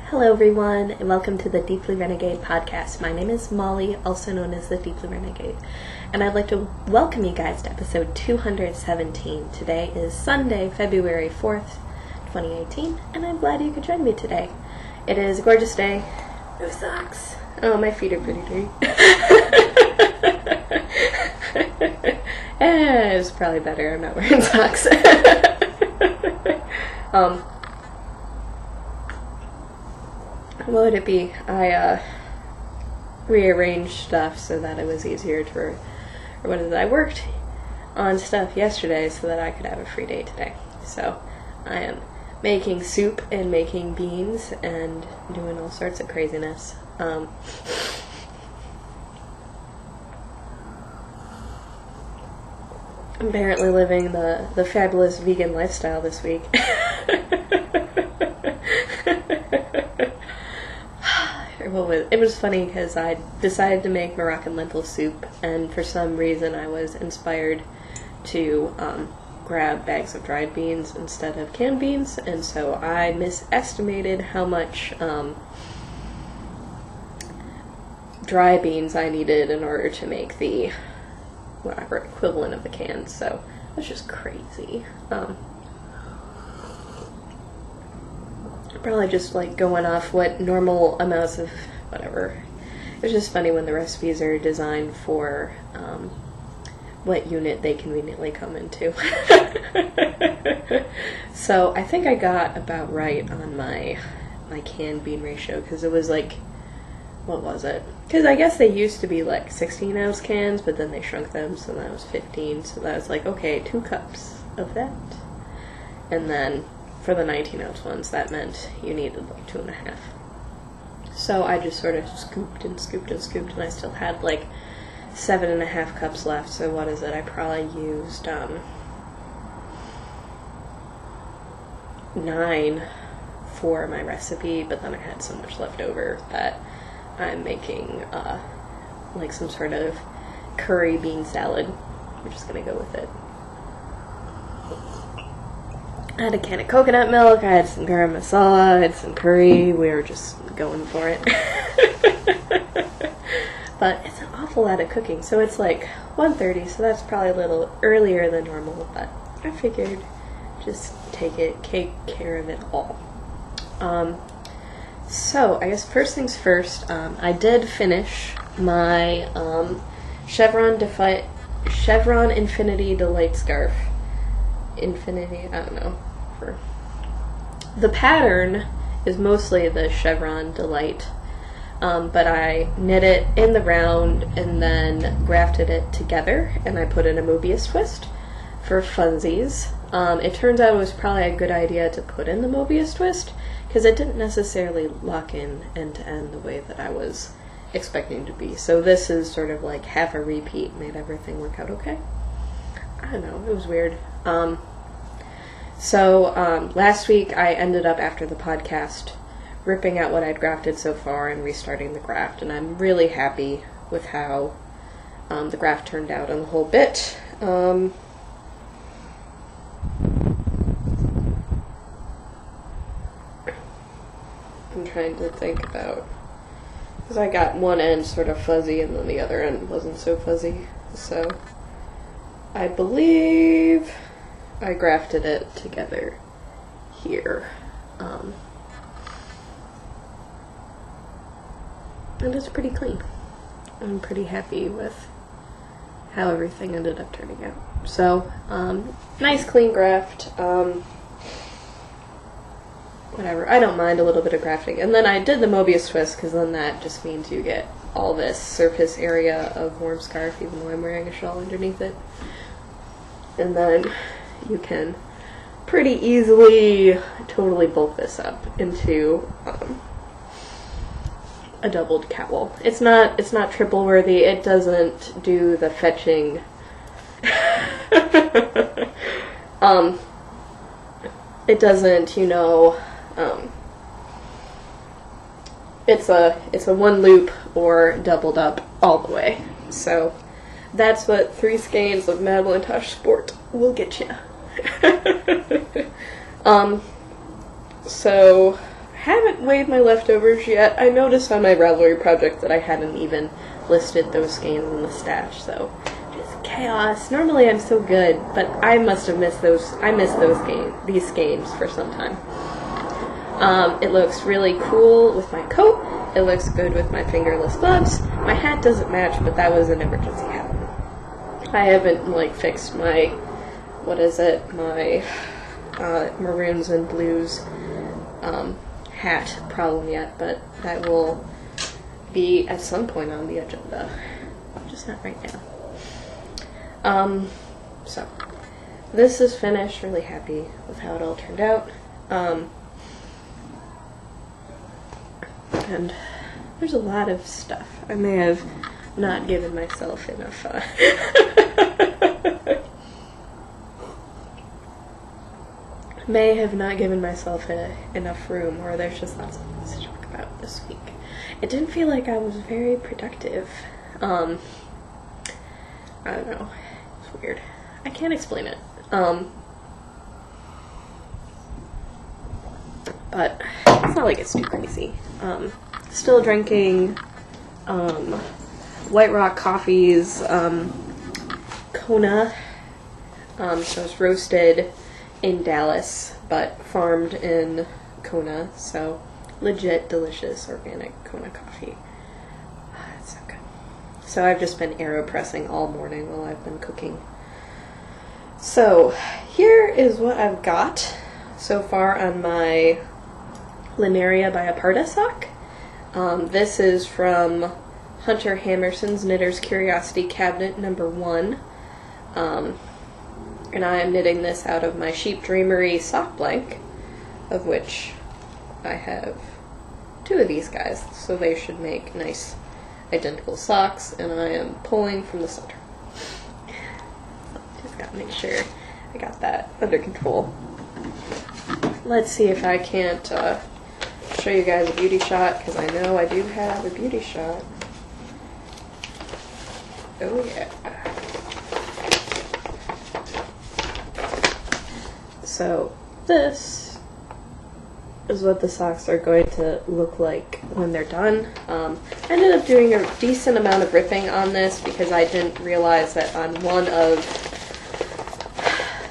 Hello everyone, and welcome to the Deeply Renegade podcast. My name is Molly, also known as the Deeply Renegade, and I'd like to welcome you guys to episode 217. Today is Sunday, February 4th, 2018, and I'm glad you could join me today. It is a gorgeous day. No socks. Oh, my feet are pretty dirty. It's probably better I'm not wearing socks. What would it be? I rearranged stuff so that it was easier I worked on stuff yesterday so that I could have a free day today. So I am making soup and making beans and doing all sorts of craziness. Apparently living the fabulous vegan lifestyle this week. It was funny because I decided to make Moroccan lentil soup, and for some reason I was inspired to grab bags of dried beans instead of canned beans, and so I misestimated how much dry beans I needed in order to make the whatever equivalent of the cans, so it was just crazy. Probably just like going off what normal amounts of whatever. It's just funny when the recipes are designed for what unit they conveniently come into. So I think I got about right on my canned bean ratio, because it was like, what was it? Because I guess they used to be like 16-ounce cans, but then they shrunk them, so that was 15. So that was like, okay, 2 cups of that. And then for the 19-ounce ones, that meant you needed like 2.5. So I just sort of scooped and scooped and scooped, and I still had like 7.5 cups left. So what is it? I probably used 9 for my recipe, but then I had so much left over that I'm making like some sort of curry bean salad. We're just gonna go with it. I had a can of coconut milk, I had some garam masala, I had some curry, we were just going for it. But it's an awful lot of cooking, so it's like 1:30, so that's probably a little earlier than normal, but I figured just take care of it all. So I guess first things first, I did finish my Chevron Infinity Delight Scarf. Infinity, I don't know. The pattern is mostly the Chevron Delight, but I knit it in the round and then grafted it together, and I put in a Mobius twist for funsies. It turns out it was probably a good idea to put in the Mobius twist, because it didn't necessarily lock in end to end the way that I was expecting to be. So this is sort of like half a repeat, made everything work out okay. I don't know, it was weird. So last week I ended up, after the podcast, ripping out what I'd grafted so far and restarting the graft, and I'm really happy with how the graft turned out on the whole bit. I'm trying to think about, because I got one end sort of fuzzy and then the other end wasn't so fuzzy, so I believe I grafted it together here. And it's pretty clean. I'm pretty happy with how everything ended up turning out. So, nice clean graft. Whatever, I don't mind a little bit of grafting. And then I did the Mobius twist, because then that just means you get all this surface area of warm scarf, even though I'm wearing a shawl underneath it. And then you can pretty easily totally bulk this up into a doubled cowl. It's not triple worthy. It doesn't do the fetching. It doesn't, it's a one loop or doubled up all the way. So that's what 3 skeins of Madelinetosh Sport will get you. So haven't weighed my leftovers yet. I noticed on my Ravelry project that I hadn't even listed those skeins in the stash, so just chaos. Normally I'm so good, but I must have missed those. I missed these skeins for some time. It looks really cool with my coat. It looks good with my fingerless gloves. My hat doesn't match, but that was an emergency hat. I haven't like fixed my, what is it, my maroons and blues hat problem yet, but that will be at some point on the agenda, just not right now. So this is finished. Really happy with how it all turned out. And there's a lot of stuff. I may have not given myself enough may have not given myself enough room, or there's just lots of things to talk about this week. It didn't feel like I was very productive. I don't know. It's weird. I can't explain it. But it's not like it's too crazy. Still drinking White Rock Coffee's Kona. So it's roasted in Dallas, but farmed in Kona. So legit, delicious, organic Kona coffee. It's so good. So I've just been AeroPressing all morning while I've been cooking. So here is what I've got so far on my Linaria by Aparta sock. This is from Hunter Hammerson's Knitter's Curiosity Cabinet #1. And I am knitting this out of my Sheep Dreamery sock blank, of which I have 2 of these guys, so they should make nice identical socks, and I am pulling from the center. Just gotta make sure I got that under control. Let's see if I can't show you guys a beauty shot, because I know I do have a beauty shot. Oh yeah. So this is what the socks are going to look like when they're done. I ended up doing a decent amount of ripping on this because I didn't realize that on one of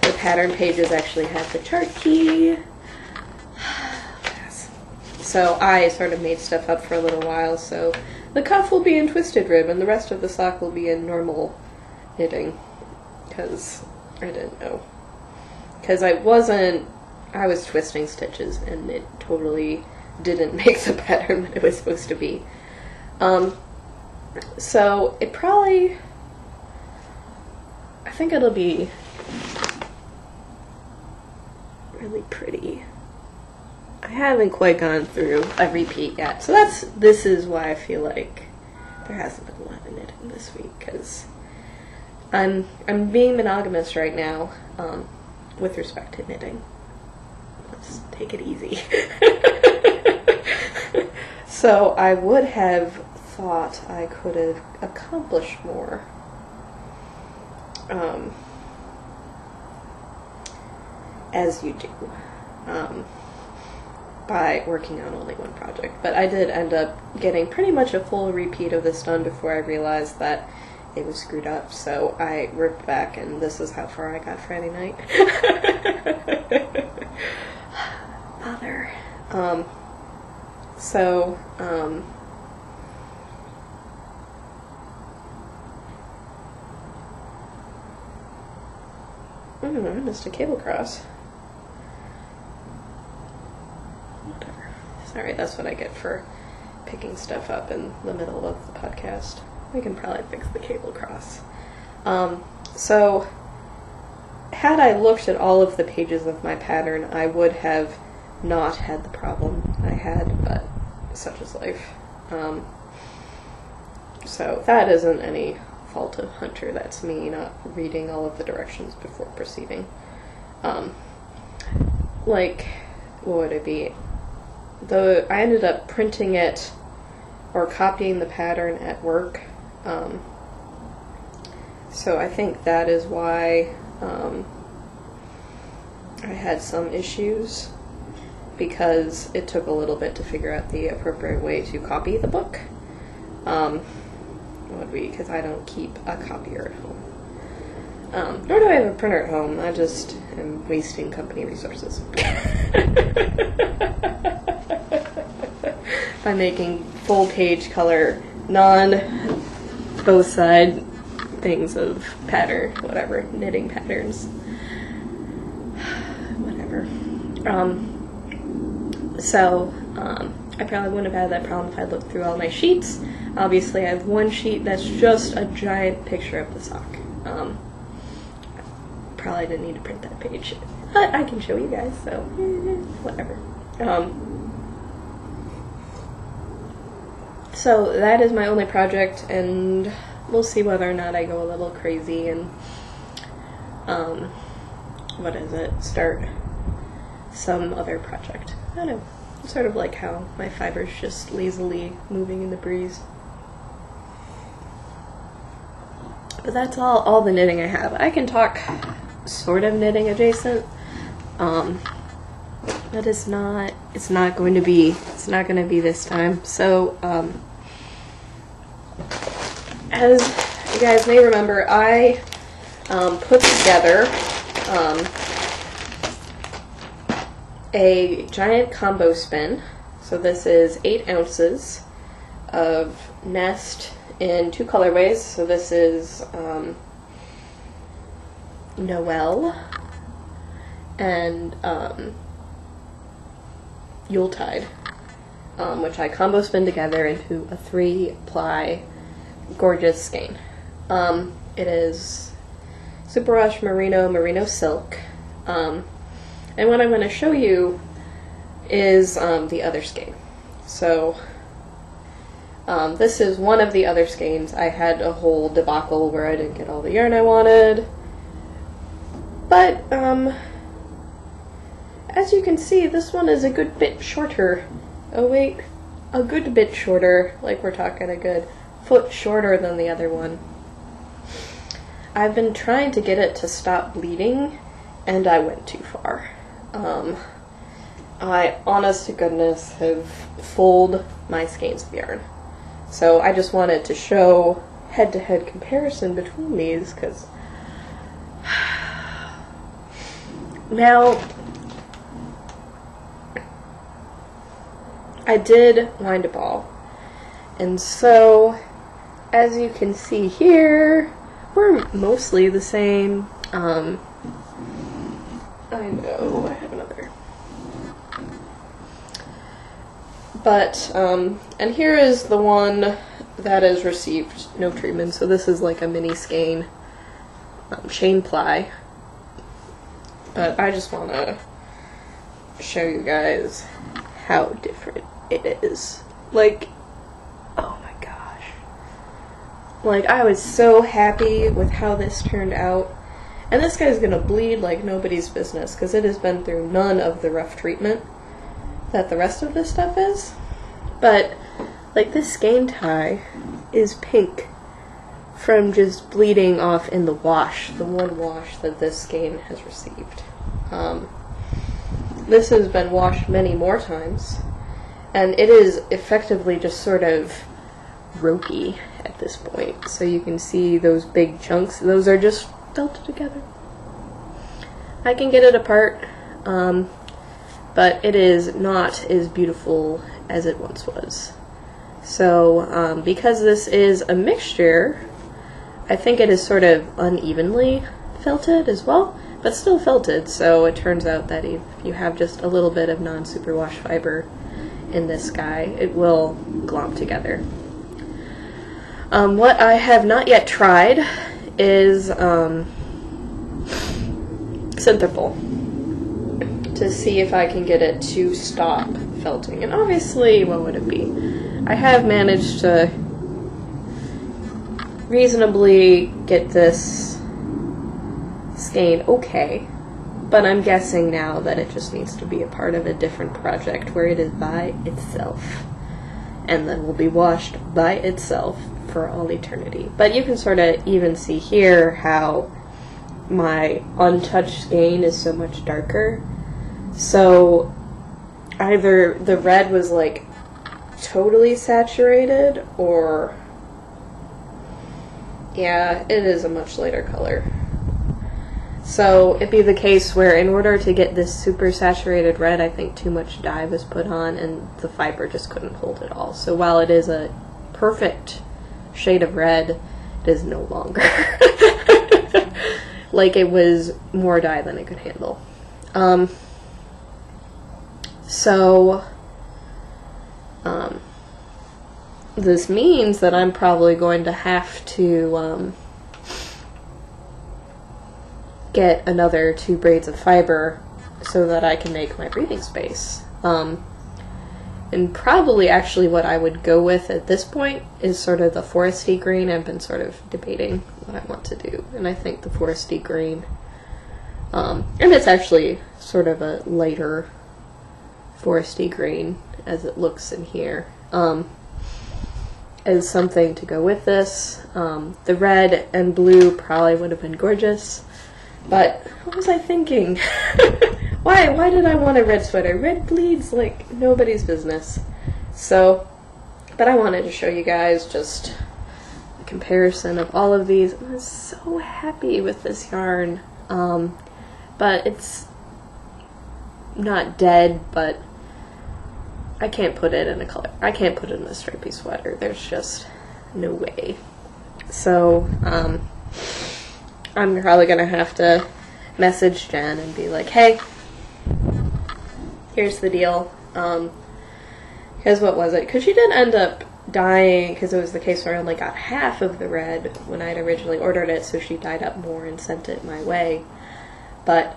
the pattern pages actually had the chart key. So I sort of made stuff up for a little while, so the cuff will be in twisted rib and the rest of the sock will be in normal knitting, because I didn't know. Because I was twisting stitches and it totally didn't make the pattern that it was supposed to be. So it probably, I think it'll be really pretty. I haven't quite gone through a repeat yet, so this is why I feel like there hasn't been a lot of knitting this week, because I'm being monogamous right now with respect to knitting. Let's take it easy. So I would have thought I could have accomplished more. As you do. By working on only one project. But I did end up getting pretty much a full repeat of this done before I realized that it was screwed up, so I ripped back, and this is how far I got Friday night. Bother. I missed a cable cross. Whatever. Sorry, that's what I get for picking stuff up in the middle of the podcast. We can probably fix the cable cross. So, had I looked at all of the pages of my pattern, I would have not had the problem I had, but such is life. So that isn't any fault of Hunter, that's me not reading all of the directions before proceeding. Like, what would it be? I ended up printing it or copying the pattern at work, so I think that is why I had some issues. because it took a little bit to figure out the appropriate way to copy the book. Because I don't keep a copier at home. Nor do I have a printer at home. I just am wasting company resources by making full page color, both side things of pattern, whatever, knitting patterns. Whatever. I probably wouldn't have had that problem if I looked through all my sheets. Obviously, I have one sheet that's just a giant picture of the sock. Probably didn't need to print that page, but I can show you guys, so whatever. So that is my only project, and we'll see whether or not I go a little crazy and start some other project. I don't know. It's sort of like how my fiber's just lazily moving in the breeze. But that's all the knitting I have. I can talk sort of knitting adjacent, but it's not going to be this time. So as you guys may remember, I put together a giant combo spin. So this is 8 ounces of nest in 2 colorways. So this is Noel and Yuletide, which I combo spin together into a 3-ply gorgeous skein. It is superwash merino silk, and what I'm going to show you is the other skein. So this is one of the other skeins. I had a whole debacle where I didn't get all the yarn I wanted, but as you can see, this one is a good bit shorter. Oh wait, a good bit shorter, like we're talking a good foot shorter than the other one. I've been trying to get it to stop bleeding, and I went too far. I, honest to goodness, have fulled my skeins of yarn. So I just wanted to show head-to-head comparison between these, because now I did wind a ball, and so as you can see here, we're mostly the same. I know, I have another. But, and here is the one that has received no treatment. So this is like a mini skein, chain ply. But I just want to show you guys how different it is. Like, oh my gosh. Like, I was so happy with how this turned out. And this guy's gonna bleed like nobody's business, because it has been through none of the rough treatment that the rest of this stuff is. But, like, this skein tie is pink from just bleeding off in the wash, the one wash that this skein has received. This has been washed many more times, and it is effectively just sort of ropey at this point. So you can see those big chunks, those are just felted together. I can get it apart, but it is not as beautiful as it once was. So because this is a mixture, I think it is sort of unevenly felted as well, but still felted. So it turns out that if you have just a little bit of non-superwash fiber in this guy, it will glom together. What I have not yet tried is Synthropol, to see if I can get it to stop felting. And obviously, what would it be? I have managed to reasonably get this skein okay, but I'm guessing now that it just needs to be a part of a different project where it is by itself, and then will be washed by itself for all eternity. But you can sort of even see here how my untouched skein is so much darker. So either the red was like totally saturated, or yeah, it is a much lighter color. So it'd be the case where in order to get this super saturated red, I think too much dye was put on and the fiber just couldn't hold it all. So while it is a perfect shade of red, it is no longer. Like, it was more dye than it could handle. This means that I'm probably going to have to get another 2 braids of fiber so that I can make my breathing space. And probably actually what I would go with at this point is sort of the foresty green. I've been sort of debating what I want to do, and I think the foresty green, and it's actually sort of a lighter foresty green as it looks in here, is something to go with this. The red and blue probably would have been gorgeous, but what was I thinking? Why did I want a red sweater? Red bleeds like nobody's business. So, but I wanted to show you guys just a comparison of all of these. I was so happy with this yarn. But it's not dead, but I can't put it in a color. I can't put it in a stripy sweater. There's just no way. So, I'm probably gonna have to message Jen and be like, hey, here's the deal. Because what was it? Because she did end up dying, because it was the case where I only got half of the red when I'd originally ordered it, so she dyed up more and sent it my way. But,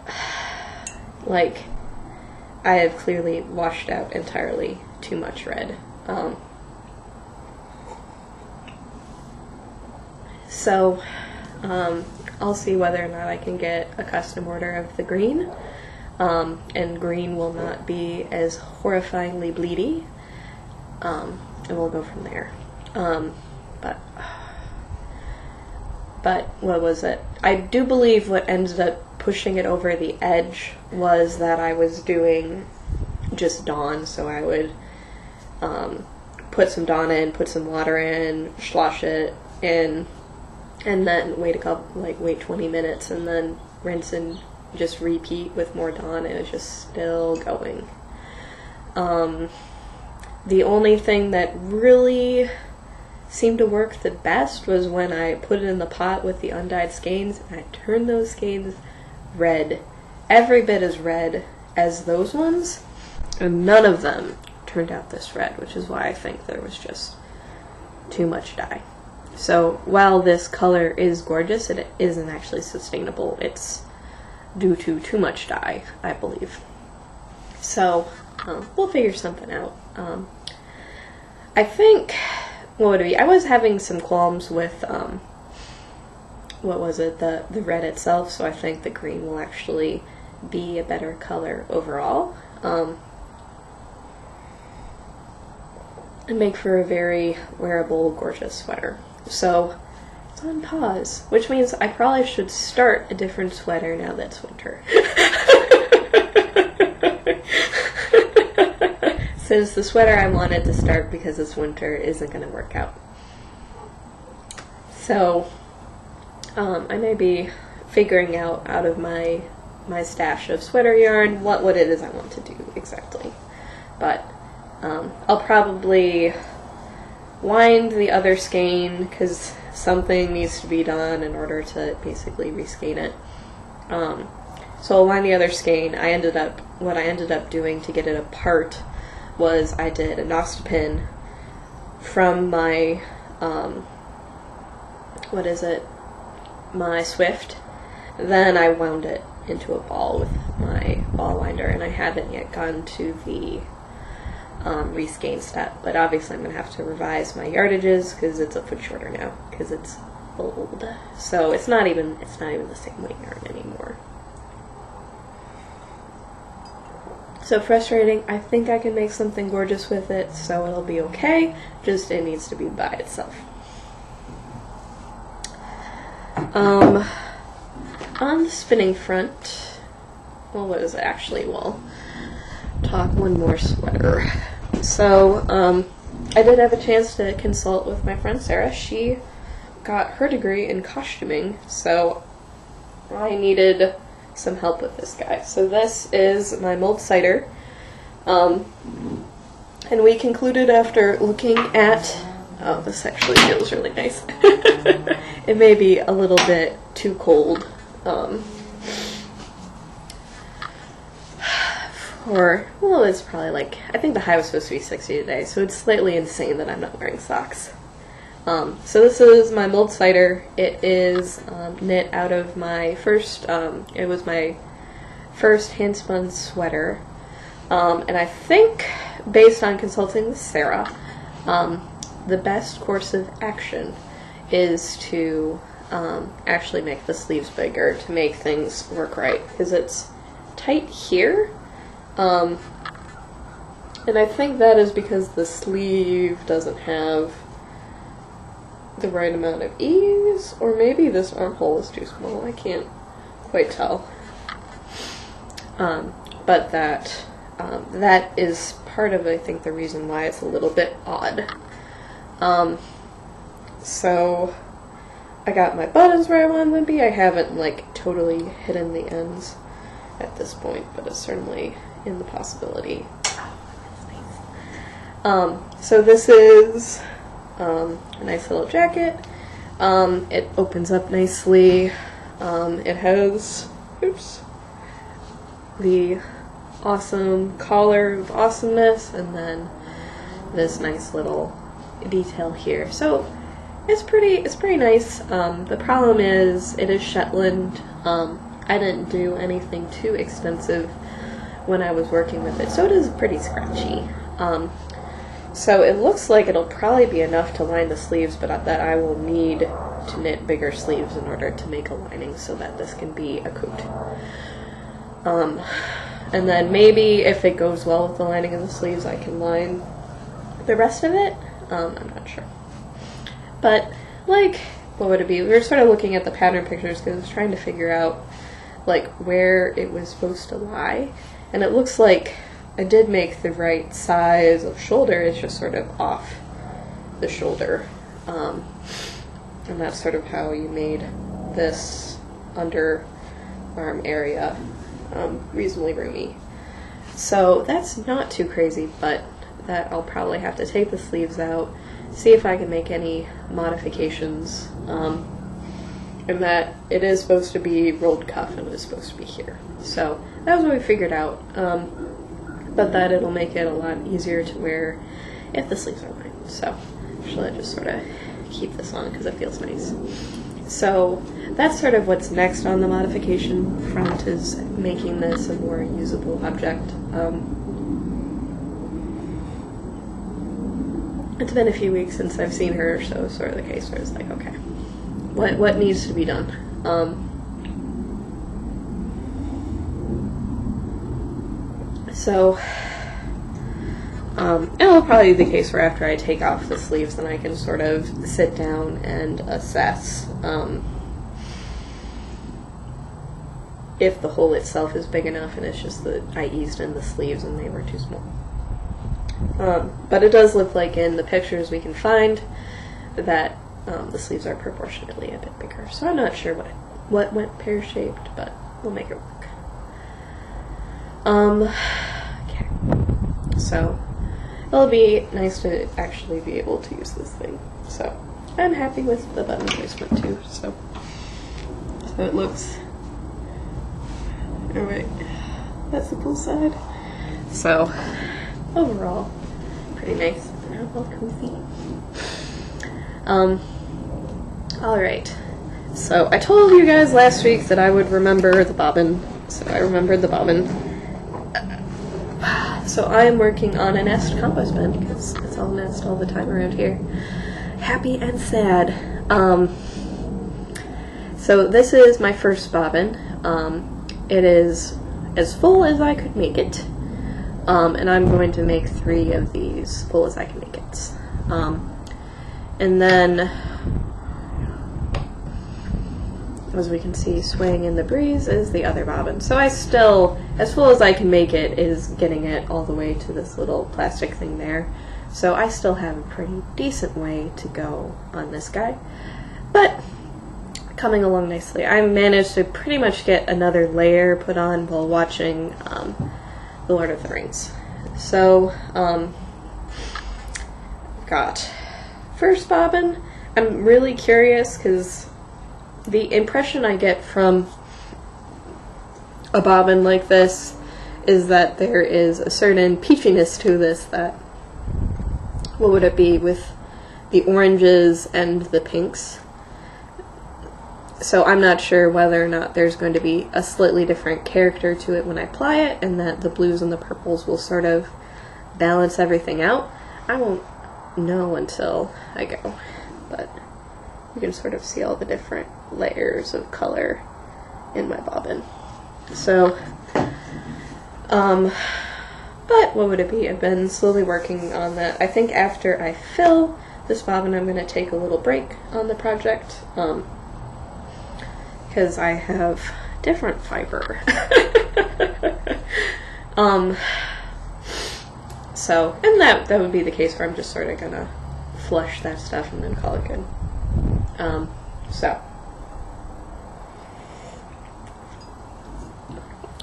like, I have clearly washed out entirely too much red. So, I'll see whether or not I can get a custom order of the green. And green will not be as horrifyingly bleedy. And we'll go from there. But what was it? I do believe what ended up pushing it over the edge was that I was doing just Dawn, so I would put some Dawn in, put some water in, slosh it in, and then wait 20 minutes, and then rinse and just repeat with more Dawn, and it was just still going. The only thing that really seemed to work the best was when I put it in the pot with the undyed skeins, and I turned those skeins red. Every bit as red as those ones, and none of them turned out this red, which is why I think there was just too much dye. So while this color is gorgeous, it isn't actually sustainable. It's due to too much dye, I believe. So we'll figure something out. I think, what would it be? I was having some qualms with, what was it, the red itself, so I think the green will actually be a better color overall. And make for a very wearable, gorgeous sweater. So, it's on pause, which means I probably should start a different sweater now that it's winter. Since the sweater I wanted to start because it's winter isn't going to work out. So, I may be figuring out of my stash of sweater yarn what it is I want to do exactly. But I'll probably wind the other skein because something needs to be done in order to basically reskein it. So I'll wind the other skein. What I ended up doing to get it apart was I did a Nostopin from my my Swift. Then I wound it into a ball with my ball winder, and I haven't yet gone to the reskein step, but obviously I'm going to have to revise my yardages because it's a foot shorter now because it's old. So it's not even the same weight yarn anymore. So frustrating. I think I can make something gorgeous with it, so it'll be okay. Just it needs to be by itself. On the spinning front, well, what is it actually? Well, talk one more sweater. So, I did have a chance to consult with my friend Sarah. She got her degree in costuming, so I needed some help with this guy. So this is my mold cider. And we concluded after looking at, oh, this actually feels really nice. It may be a little bit too cold. Well, it's probably like, I think the high was supposed to be 60 today, so it's slightly insane that I'm not wearing socks. So this is my mold cider. It is knit out of my first, it was my first hand-spun sweater. And I think, based on consulting with Sarah, the best course of action is to actually make the sleeves bigger to make things work right, because it's tight here. And I think that is because the sleeve doesn't have the right amount of ease, or maybe this armhole is too small. I can't quite tell. But that is part of, I think, the reason why it's a little bit odd. So I got my buttons where I want them to be. I haven't like totally hidden the ends at this point, but it's certainly in the possibility. So this is a nice little jacket. It opens up nicely. It has, the awesome collar of awesomeness, and then this nice little detail here. So it's pretty nice. The problem is it is Shetland. I didn't do anything too extensive when I was working with it, so it is pretty scratchy. So it looks like it'll probably be enough to line the sleeves, but that I will need to knit bigger sleeves in order to make a lining so that this can be a coat. And then maybe if it goes well with the lining of the sleeves, I can line the rest of it. I'm not sure. But, like, what would it be? We were sort of looking at the pattern pictures because I was trying to figure out, like, where it was supposed to lie. And it looks like I did make the right size of shoulder, it's just sort of off the shoulder. And that's sort of how you made this underarm area reasonably roomy. So that's not too crazy, but that I'll probably have to take the sleeves out, see if I can make any modifications, and that it is supposed to be rolled cuff and it's supposed to be here. So that was what we figured out, but that it'll make it a lot easier to wear if the sleeves are lined. So actually I just sort of keep this on because it feels nice. So that's sort of what's next on the modification front, is making this a more usable object. It's been a few weeks since I've seen her, so it's sort of the case where it's like, okay, what needs to be done? It'll probably be the case where after I take off the sleeves, then I can sort of sit down and assess if the hole itself is big enough, and it's just that I eased in the sleeves and they were too small. But it does look like in the pictures we can find that the sleeves are proportionately a bit bigger. So I'm not sure what went pear-shaped, but we'll make it work. Okay. So it'll be nice to actually be able to use this thing. So I'm happy with the button placement too. So it looks, alright, that's the cool side. So overall, pretty nice and all cozy. Alright, so I told you guys last week that I would remember the bobbin, so I remembered the bobbin. So I am working on a nest compost bin, because it's all nest all the time around here. Happy and sad. So this is my first bobbin. It is as full as I could make it. And I'm going to make 3 of these full as I can make it. And then as we can see, swaying in the breeze is the other bobbin. So I still, as full as I can make it, is getting it all the way to this little plastic thing there. So I still have a pretty decent way to go on this guy. But coming along nicely. I managed to pretty much get another layer put on while watching The Lord of the Rings. So, got first bobbin. I'm really curious because the impression I get from a bobbin like this is that there is a certain peachiness to this that, what would it be, with the oranges and the pinks. So I'm not sure whether or not there's going to be a slightly different character to it when I apply it, and that the blues and the purples will sort of balance everything out. I won't know until I go, but you can sort of see all the different layers of color in my bobbin. So, but what would it be? I've been slowly working on that. I think after I fill this bobbin, I'm going to take a little break on the project, because I have different fiber. So, and that would be the case where I'm just sort of gonna flush that stuff and then call it good. So,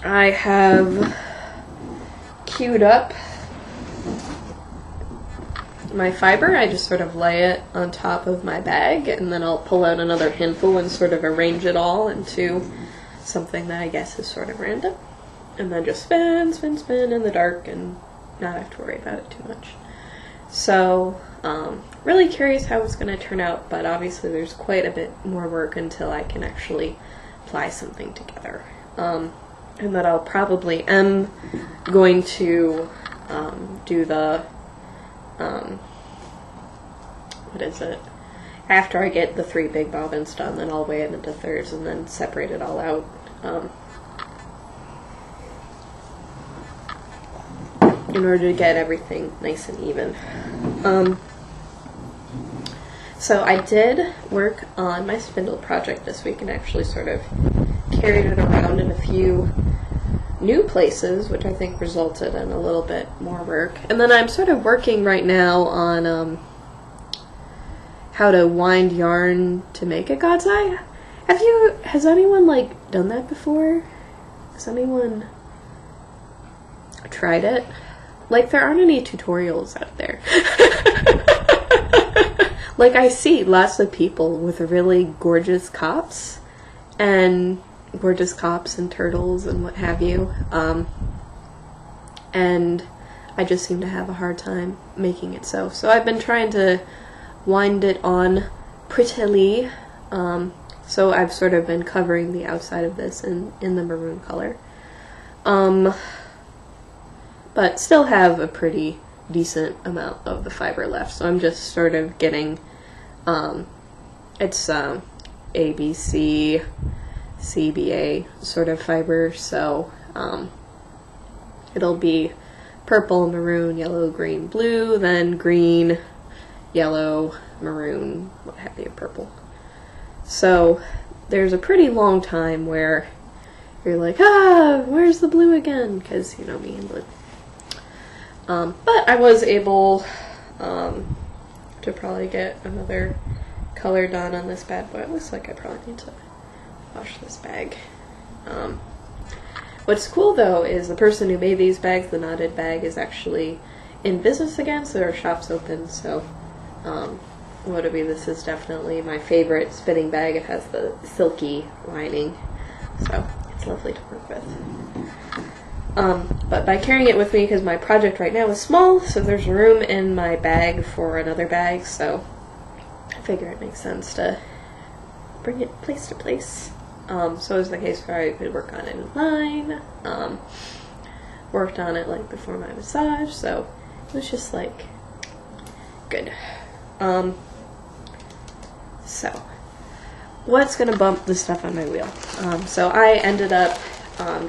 I have queued up my fiber. I just sort of lay it on top of my bag, and then I'll pull out another handful and sort of arrange it all into something that I guess is sort of random, and then just spin, spin, spin in the dark and not have to worry about it too much. So, really curious how it's going to turn out, but obviously there's quite a bit more work until I can actually apply something together. And that I'll probably am going to do the what is it? After I get the 3 big bobbins done, then I'll weigh it into thirds and then separate it all out. In order to get everything nice and even. So I did work on my spindle project this week and actually sort of carried it around in a few new places, which I think resulted in a little bit more work. And then I'm sort of working right now on how to wind yarn to make a God's Eye. Has anyone like done that before? Has anyone tried it? Like, there aren't any tutorials out there. Like, I see lots of people with really gorgeous cops and turtles and what have you, and I just seem to have a hard time making it so I've been trying to wind it on prettily, so I've sort of been covering the outside of this in the maroon color, but still have a pretty decent amount of the fiber left, so I'm just sort of getting, it's ABC CBA sort of fiber, so it'll be purple, maroon, yellow, green, blue, then green, yellow, maroon, what have you, purple. So there's a pretty long time where you're like, where's the blue again? Because, you know, me and blue. But I was able to probably get another color done on this bad boy. It looks like I probably need to wash this bag. What's cool though is the person who made these bags, the knotted bag, is actually in business again, so their shop's open, so this is definitely my favorite spinning bag. It has the silky lining, so it's lovely to work with. But by carrying it with me, because my project right now is small, so there's room in my bag for another bag, so I figure it makes sense to bring it place to place. So is the case where I could work on it in line, worked on it like before my massage, so it was just like good. So what's gonna bump the stuff on my wheel? So I ended up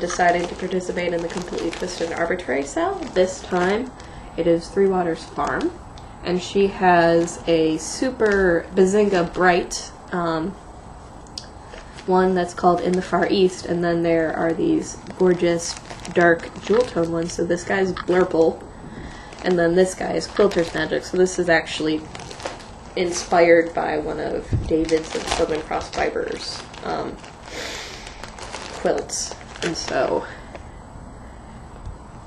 deciding to participate in the Completely Twisted Arbitrary sale. This time it is Three Waters Farm, and she has a super Bazinga Bright one that's called In the Far East, and then there are these gorgeous dark jewel tone ones. So this guy's Blurple, and then this guy is Quilter's Magic. So this is actually inspired by one of David's of Southern Cross Fibers quilts. And so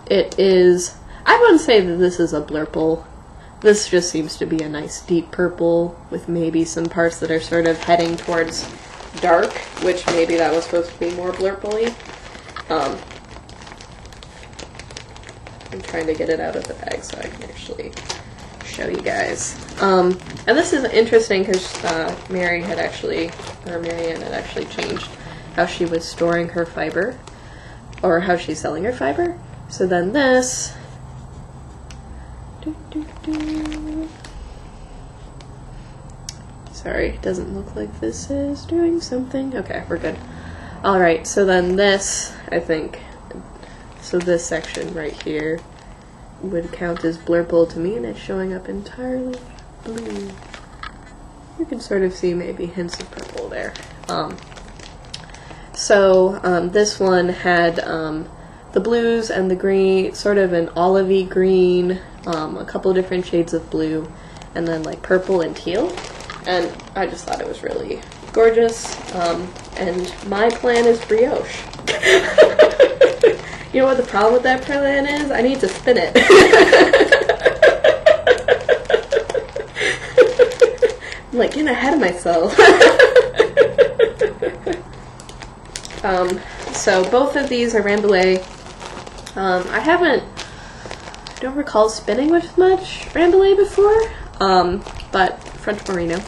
it is, I wouldn't say that this is a Blurple. This just seems to be a nice deep purple with maybe some parts that are sort of heading towards dark, which maybe that was supposed to be more blurply. I'm trying to get it out of the bag so I can actually show you guys. And this is interesting because Marianne had actually changed how she was storing her fiber, or how she's selling her fiber. So then this, sorry, it doesn't look like this is doing something. Okay, we're good. Alright, so then this, I think, so this section right here would count as Blurple to me, and it's showing up entirely blue. You can sort of see maybe hints of purple there. This one had the blues and the green, sort of an olivey green, a couple different shades of blue, and then like purple and teal. And I just thought it was really gorgeous. And my plan is brioche. You know what the problem with that plan is? I need to spin it. I'm like getting ahead of myself. So both of these are Rambouillet. I don't recall spinning with much Rambouillet before, but French Merino.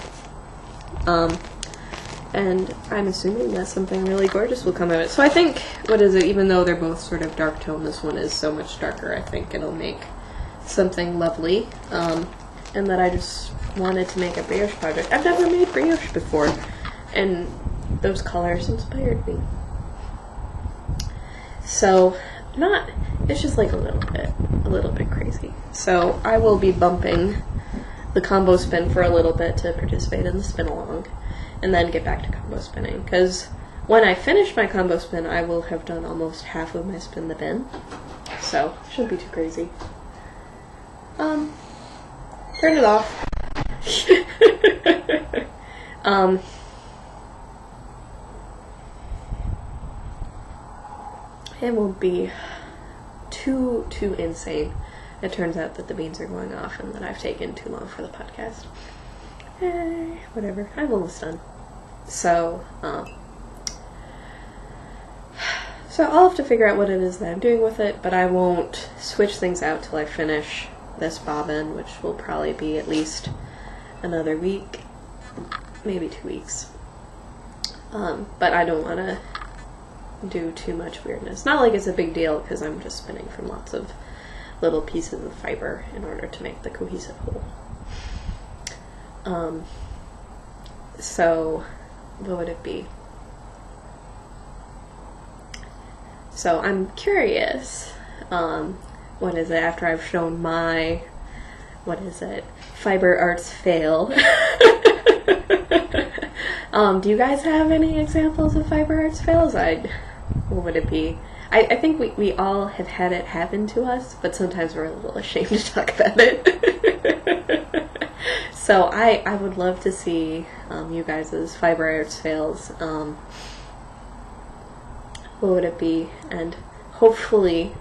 And I'm assuming that something really gorgeous will come out of it. So I think, what is it, even though they're both sort of dark tone, this one is so much darker, I think it'll make something lovely. And that I just wanted to make a brioche project. I've never made brioche before, and those colors inspired me. So, it's just like a little bit crazy. So I will be bumping the combo spin for a little bit to participate in the spin along, and then get back to combo spinning, because when I finish my combo spin, I will have done almost half of my spin the bin, so it shouldn't be too crazy. Turn it off. It won't be too insane. It turns out that the beans are going off and that I've taken too long for the podcast. Whatever, I'm almost done. So I'll have to figure out what it is that I'm doing with it, but I won't switch things out till I finish this bobbin, which will probably be at least another week, maybe 2 weeks. But I don't want to do too much weirdness. Not like it's a big deal, because I'm just spinning from lots of little pieces of fiber in order to make the cohesive whole. So what would it be? So I'm curious, what is it, after I've shown my, what is it, fiber arts fail. Do you guys have any examples of fiber arts fails? What would it be? I think we all have had it happen to us, but sometimes we're a little ashamed to talk about it. So I would love to see you guys' fiber arts fails. What would it be? And hopefully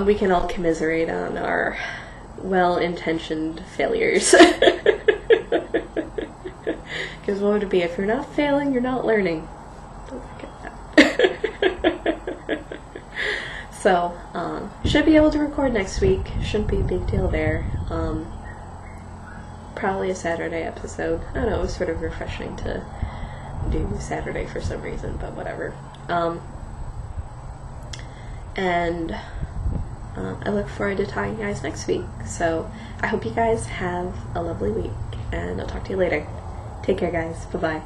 we can all commiserate on our well-intentioned failures. Because what would it be? If you're not failing, you're not learning. Don't forget that. So, should be able to record next week. Shouldn't be a big deal there. Probably a Saturday episode. I don't know, it was sort of refreshing to do Saturday for some reason, but whatever. I look forward to talking to you guys next week. So, I hope you guys have a lovely week, and I'll talk to you later. Take care, guys. Bye-bye.